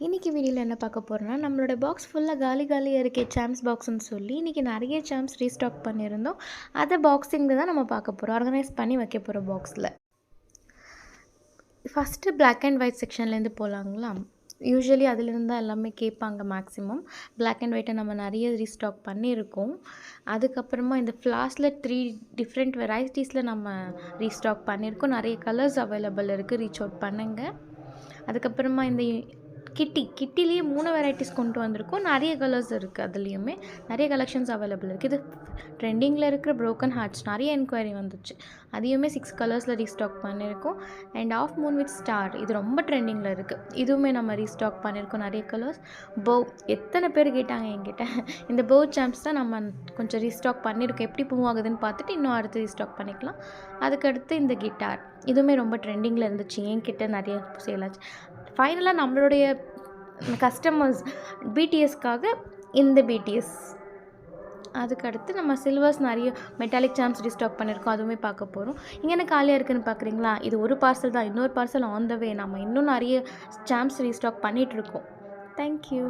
இன்றைக்கி வீடியோவில் என்ன பார்க்க போகிறோன்னா நம்மளோட பாக்ஸ் ஃபுல்லாக காலியாக இருக்கே சாம்ஸ் பாக்ஸ்ன்னு சொல்லி இன்றைக்கி நிறைய சாம்ஸ் ரீஸ்டாக் பண்ணியிருந்தோம். அதை பாக்ஸிங்கில் தான் நம்ம பார்க்க போகிறோம். ஆர்கனைஸ் பண்ணி வைக்க போகிற பாக்ஸில் ஃபஸ்ட்டு பிளாக் அண்ட் ஒயிட் செக்ஷன்லேருந்து போகலாங்களா? யூஸ்வலி அதிலிருந்து தான் எல்லாமே கேட்பாங்க. மேக்ஸிமம் பிளாக் அண்ட் ஒயிட்டை நம்ம நிறைய ரீஸ்டாக் பண்ணியிருக்கோம். அதுக்கப்புறமா இந்த ஃப்ளாஸில் 3 டிஃப்ரெண்ட் வெரைட்டிஸில் நம்ம ரீஸ்டாக் பண்ணியிருக்கோம். நிறைய கலர்ஸ் அவைலபிள் இருக்குது, ரீச் அவுட் பண்ணுங்கள். அதுக்கப்புறமா இந்த கிட்டிலேயே 3 வெரைட்டிஸ் கொண்டு வந்திருக்கோம். நிறைய கலர்ஸ் இருக்குது, அதுலேயுமே நிறைய கலெக்ஷன்ஸ் அவைலபிள் இருக்குது. இது ட்ரெண்டிங்கில் இருக்கிற ப்ரோக்கன் ஹார்ட்ஸ் நிறைய என்கொயரி வந்துச்சு. அதையுமே 6 கலர்ஸில் ரீஸ்டாக் பண்ணியிருக்கோம். And half Moon with star இது ரொம்ப ட்ரெண்டிங்கில் இருக்குது. இதுவுமே நம்ம ரீஸ்டாக் பண்ணியிருக்கோம் நிறைய கலர்ஸ். பவ் எத்தனை பேர் கேட்டாங்க என்கிட்ட. இந்த பவ் சாம்ப்ஸ் தான் நம்ம கொஞ்சம் ரீஸ்டாக் பண்ணியிருக்கோம். எப்படி மூவ் ஆகுதுன்னு பார்த்துட்டு இன்னும் அடுத்து ரீஸ்டாக் பண்ணிக்கலாம். அதுக்கடுத்து இந்த கிட்டார் இதுவுமே ரொம்ப ட்ரெண்டிங்கில் இருந்துச்சு, என்கிட்ட நிறைய சேல் ஆச்சு. ஃபைனலாக நம்மளுடைய கஸ்டமர்ஸ் பிடிஎஸ்க்காக இந்த பிடிஎஸ். அதுக்கடுத்து நம்ம சில்வர்ஸ் நிறைய மெட்டாலிக் சாம்ஸ் ரீஸ்டாக் பண்ணியிருக்கோம், அதுவுமே பார்க்க போகிறோம். இங்கே என்ன காலியாக இருக்குதுன்னு பார்க்குறீங்களா? இது ஒரு பார்சல் தான், இன்னொரு பார்சல் ஆன் த வே. நம்ம இன்னும் நிறைய சாம்ஸ் ரீஸ்டாக் பண்ணிகிட்ருக்கோம். தேங்க்யூ.